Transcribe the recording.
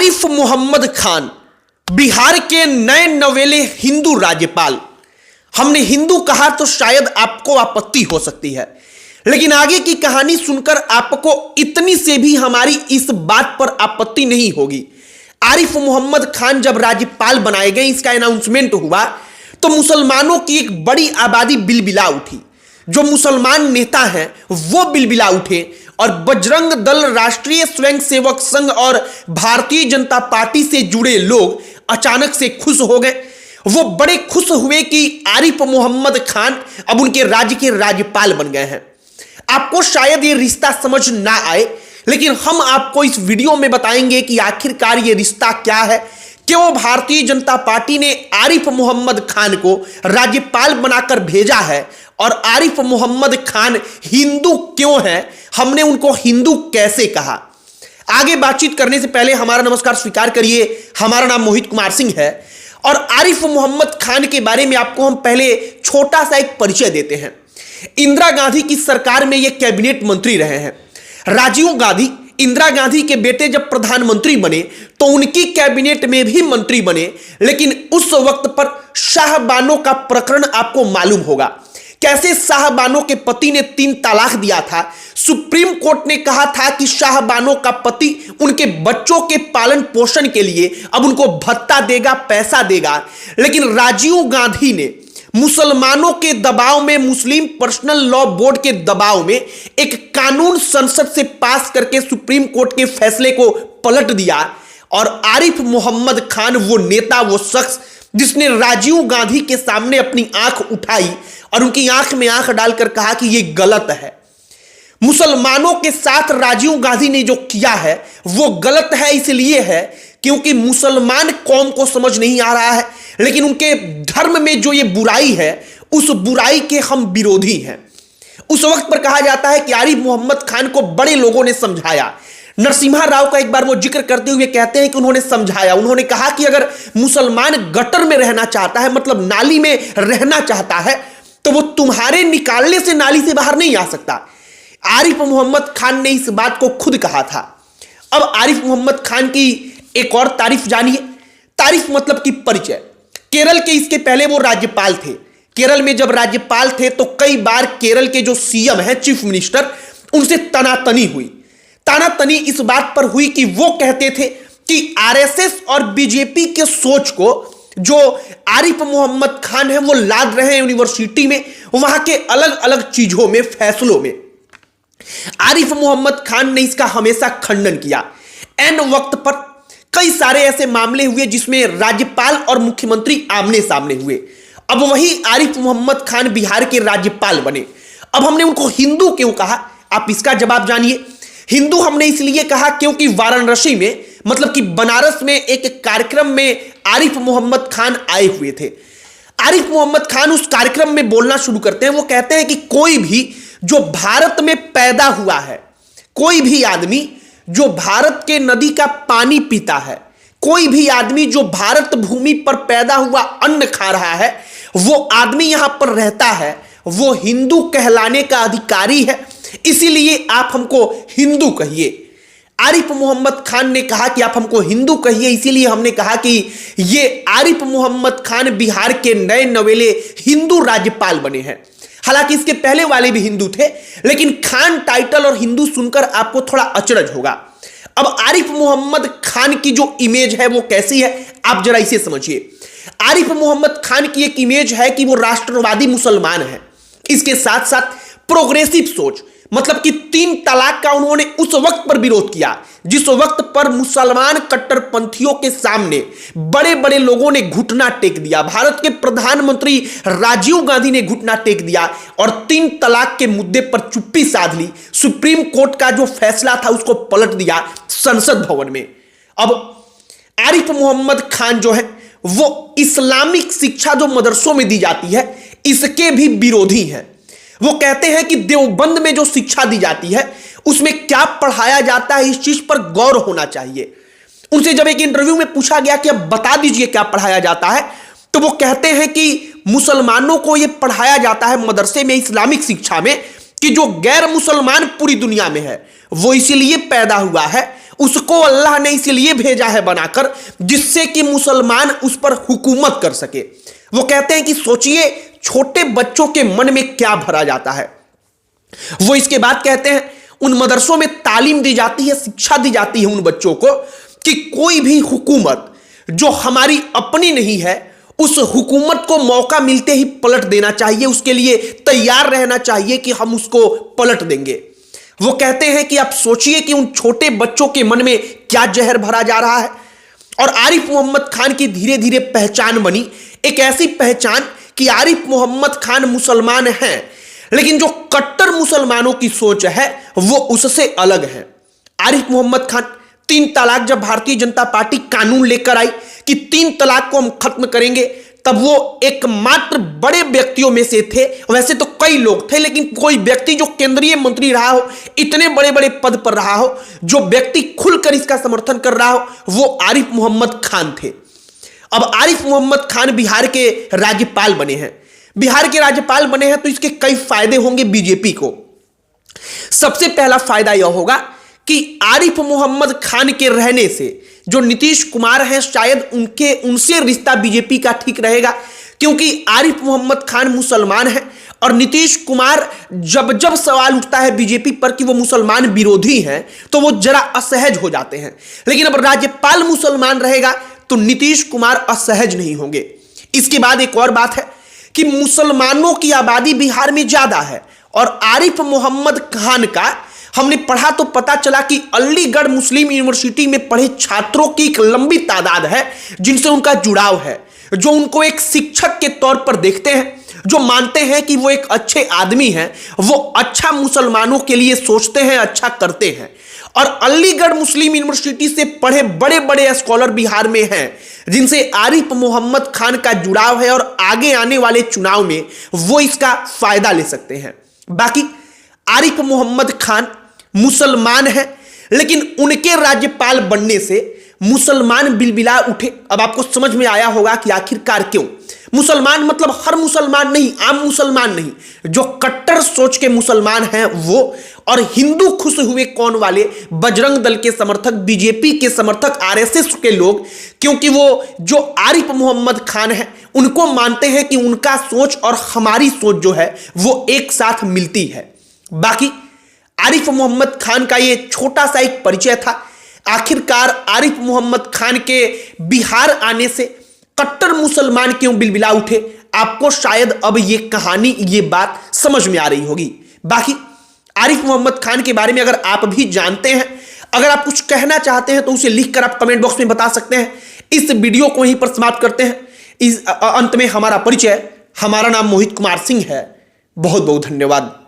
आरिफ मोहम्मद खान बिहार के नए नवेले हिंदू राज्यपाल। हमने हिंदू कहा तो शायद आपको आपत्ति हो सकती है, लेकिन आगे की कहानी सुनकर आपको इतनी से भी हमारी इस बात पर आपत्ति नहीं होगी। आरिफ मोहम्मद खान जब राज्यपाल बनाए गए, इसका अनाउंसमेंट हुआ तो मुसलमानों की एक बड़ी आबादी बिलबिला उठी। जो मुसलमान नेता हैं वो बिलबिला उठे और बजरंग दल, राष्ट्रीय स्वयंसेवक संघ और भारतीय जनता पार्टी से जुड़े लोग अचानक से खुश हो गए। वो बड़े खुश हुए कि आरिफ मोहम्मद खान अब उनके राज्य के राज्यपाल बन गए हैं। आपको शायद ये रिश्ता समझ ना आए, लेकिन हम आपको इस वीडियो में बताएंगे कि आखिरकार ये रिश्ता क्या है, क्यों भारतीय जनता पार्टी ने आरिफ मोहम्मद खान को राज्यपाल बनाकर भेजा है और आरिफ मोहम्मद खान हिंदू क्यों है, हमने उनको हिंदू कैसे कहा। आगे बातचीत करने से पहले हमारा नमस्कार स्वीकार करिए। हमारा नाम मोहित कुमार सिंह है और आरिफ मोहम्मद खान के बारे में आपको हम पहले छोटा सा एक परिचय देते हैं। इंदिरा गांधी की सरकार में ये कैबिनेट मंत्री रहे हैं। राजीव गांधी इंदिरा गांधी के बेटे जब प्रधानमंत्री बने तो उनकी कैबिनेट में भी मंत्री बने, लेकिन उस वक्त पर शाहबानो का प्रकरण आपको मालूम होगा। कैसे शाहबानो के पति ने 3 तलाक दिया था। सुप्रीम कोर्ट ने कहा था कि शाहबानो का पति उनके बच्चों के पालन पोषण के लिए अब उनको भत्ता देगा, पैसा देगा, लेकिन राजीव गांधी ने मुसलमानों के दबाव में, मुस्लिम पर्सनल लॉ बोर्ड के दबाव में एक कानून संसद से पास करके सुप्रीम कोर्ट के फैसले को पलट दिया। और आरिफ मोहम्मद खान वो नेता, वो शख्स जिसने राजीव गांधी के सामने अपनी आंख उठाई और उनकी आंख में आंख डालकर कहा कि यह गलत है। मुसलमानों के साथ राजीव गांधी ने जो किया है वो गलत है, इसलिए है क्योंकि मुसलमान कौम को समझ नहीं आ रहा है, लेकिन उनके धर्म में जो ये बुराई है उस बुराई के हम विरोधी हैं। उस वक्त पर कहा जाता है कि आरिफ मोहम्मद खान को बड़े लोगों ने समझाया। नरसिम्हा राव का एक बार वो जिक्र करते हुए कहते हैं कि उन्होंने समझाया। उन्होंने कहा कि अगर मुसलमान गटर में रहना चाहता है, मतलब नाली में रहना चाहता है, तो वो तुम्हारे निकालने से नाली से बाहर नहीं आ सकता। आरिफ मोहम्मद खान ने इस बात को खुद कहा था। अब आरिफ मोहम्मद खान की एक और तारीफ जानिए। तारीफ मतलब कि परिचय। केरल के इसके पहले वो राज्यपाल थे। केरल में जब राज्यपाल थे तो कई बार केरल के जो सीएम हैं, चीफ मिनिस्टर, उनसे तनातनी हुई। तानातनी इस बात पर हुई कि वो कहते थे कि आरएसएस और बीजेपी के सोच को जो आरिफ मोहम्मद खान है वो लाद रहे हैं यूनिवर्सिटी में, वहां के अलग अलग चीजों में, फैसलों में। आरिफ मोहम्मद खान ने इसका हमेशा खंडन किया। एन वक्त पर कई सारे ऐसे मामले हुए जिसमें राज्यपाल और मुख्यमंत्री आमने सामने हुए। अब वही आरिफ मोहम्मद खान बिहार के राज्यपाल बने। अब हमने उनको हिंदू क्यों कहा, आप इसका जवाब जानिए। हिंदू हमने इसलिए कहा क्योंकि वाराणसी में, मतलब कि बनारस में एक कार्यक्रम में आरिफ मोहम्मद खान आए हुए थे। आरिफ मोहम्मद खान उस कार्यक्रम में बोलना शुरू करते हैं। वो कहते हैं कि कोई भी जो भारत में पैदा हुआ है, कोई भी आदमी जो भारत के नदी का पानी पीता है, कोई भी आदमी जो भारत भूमि पर पैदा हुआ अन्न खा रहा है, वो आदमी यहां पर रहता है, वो हिंदू कहलाने का अधिकारी है, इसीलिए आप हमको हिंदू कहिए। आरिफ मोहम्मद खान ने कहा कि आप हमको हिंदू कहिए, इसीलिए हमने कहा कि ये आरिफ मोहम्मद खान बिहार के नए नवेले हिंदू राज्यपाल बने हैं। हालांकि इसके पहले वाले भी हिंदू थे, लेकिन खान टाइटल और हिंदू सुनकर आपको थोड़ा अचरज होगा। अब आरिफ मोहम्मद खान की जो इमेज है वो कैसी है, आप जरा इसे समझिए। आरिफ मोहम्मद खान की एक इमेज है कि वो राष्ट्रवादी मुसलमान है। इसके साथ साथ प्रोग्रेसिव सोच, मतलब कि 3 तलाक का उन्होंने उस वक्त पर विरोध किया जिस वक्त पर मुसलमान कट्टरपंथियों के सामने बड़े बड़े लोगों ने घुटना टेक दिया। भारत के प्रधानमंत्री राजीव गांधी ने घुटना टेक दिया और 3 तलाक के मुद्दे पर चुप्पी साध ली। सुप्रीम कोर्ट का जो फैसला था उसको पलट दिया संसद भवन में। अब आरिफ मोहम्मद खान जो है वो इस्लामिक शिक्षा जो मदरसों में दी जाती है इसके भी विरोधी हैं। वो कहते हैं कि देवबंद में जो शिक्षा दी जाती है उसमें क्या पढ़ाया जाता है, इस चीज पर गौर होना चाहिए। उनसे जब एक इंटरव्यू में पूछा गया कि अब बता दीजिए क्या पढ़ाया जाता है, तो वो कहते हैं कि मुसलमानों को यह पढ़ाया जाता है मदरसे में, इस्लामिक शिक्षा में, कि जो गैर मुसलमान पूरी दुनिया में है वो इसीलिए पैदा हुआ है, उसको अल्लाह ने इसलिए भेजा है बनाकर जिससे कि मुसलमान उस पर हुकूमत कर सके। वो कहते हैं कि सोचिए छोटे बच्चों के मन में क्या भरा जाता है। वो इसके बाद कहते हैं उन मदरसों में तालीम दी जाती है, शिक्षा दी जाती है उन बच्चों को कि कोई भी हुकूमत जो हमारी अपनी नहीं है उस हुकूमत को मौका मिलते ही पलट देना चाहिए, उसके लिए तैयार रहना चाहिए कि हम उसको पलट देंगे। वो कहते हैं कि आप सोचिए कि उन छोटे बच्चों के मन में क्या जहर भरा जा रहा है। और आरिफ मोहम्मद खान की धीरे धीरे पहचान बनी, एक ऐसी पहचान कि आरिफ मोहम्मद खान मुसलमान हैं, लेकिन जो कट्टर मुसलमानों की सोच है वो उससे अलग है। आरिफ मोहम्मद खान 3 तलाक जब भारतीय जनता पार्टी कानून लेकर आई कि 3 तलाक को हम खत्म करेंगे, तब वो एकमात्र बड़े व्यक्तियों में से थे। वैसे तो कई लोग थे, लेकिन कोई व्यक्ति जो केंद्रीय मंत्री रहा हो, इतने बड़े बड़े पद पर रहा हो, जो व्यक्ति खुलकर इसका समर्थन कर रहा हो, वो आरिफ मोहम्मद खान थे। अब आरिफ मोहम्मद खान बिहार के राज्यपाल बने हैं। बिहार के राज्यपाल बने हैं तो इसके कई फायदे होंगे बीजेपी को। सबसे पहला फायदा यह होगा कि आरिफ मोहम्मद खान के रहने से जो नीतीश कुमार हैं शायद उनसे रिश्ता बीजेपी का ठीक रहेगा, क्योंकि आरिफ मोहम्मद खान मुसलमान हैं और नीतीश कुमार जब सवाल उठता है बीजेपी पर कि वो मुसलमान विरोधी हैं तो वो जरा असहज हो जाते हैं। लेकिन अब राज्यपाल मुसलमान रहेगा तो नीतीश कुमार असहज नहीं होंगे। इसके बाद एक और बात है कि मुसलमानों की आबादी बिहार में ज्यादा है और आरिफ मोहम्मद खान का हमने पढ़ा तो पता चला कि अलीगढ़ मुस्लिम यूनिवर्सिटी में पढ़े छात्रों की एक लंबी तादाद है जिनसे उनका जुड़ाव है, जो उनको एक शिक्षक के तौर पर देखते हैं, जो मानते हैं कि वो एक अच्छे आदमी हैं, वो अच्छा मुसलमानों के लिए सोचते हैं, अच्छा करते हैं। और अलीगढ़ मुस्लिम यूनिवर्सिटी से पढ़े बड़े बड़े स्कॉलर बिहार में हैं जिनसे आरिफ मोहम्मद खान का जुड़ाव है और आगे आने वाले चुनाव में वो इसका फायदा ले सकते हैं। बाकी आरिफ मोहम्मद खान मुसलमान हैं, लेकिन उनके राज्यपाल बनने से मुसलमान बिलबिला उठे। अब आपको समझ में आया होगा कि आखिरकार क्यों। मुसलमान मतलब हर मुसलमान नहीं, आम मुसलमान नहीं, जो कट्टर सोच के मुसलमान हैं वो, और हिंदू खुश हुए कौन वाले बजरंग दल के समर्थक, बीजेपी के समर्थक, आरएसएस के लोग, क्योंकि वो जो आरिफ मोहम्मद खान है उनको मानते हैं कि उनका सोच और हमारी सोच जो है वो एक साथ मिलती है। बाकी आरिफ मोहम्मद खान का ये छोटा सा एक परिचय था। आखिरकार आरिफ मोहम्मद खान के बिहार आने से कट्टर मुसलमान क्यों बिलबिला उठे, आपको शायद अब ये कहानी, ये बात समझ में आ रही होगी। बाकी आरिफ मोहम्मद खान के बारे में अगर आप भी जानते हैं, अगर आप कुछ कहना चाहते हैं तो उसे लिखकर आप कमेंट बॉक्स में बता सकते हैं। इस वीडियो को यहीं पर समाप्त करते हैं। इस अंत में हमारा परिचय, हमारा नाम मोहित कुमार सिंह है। बहुत बहुत धन्यवाद।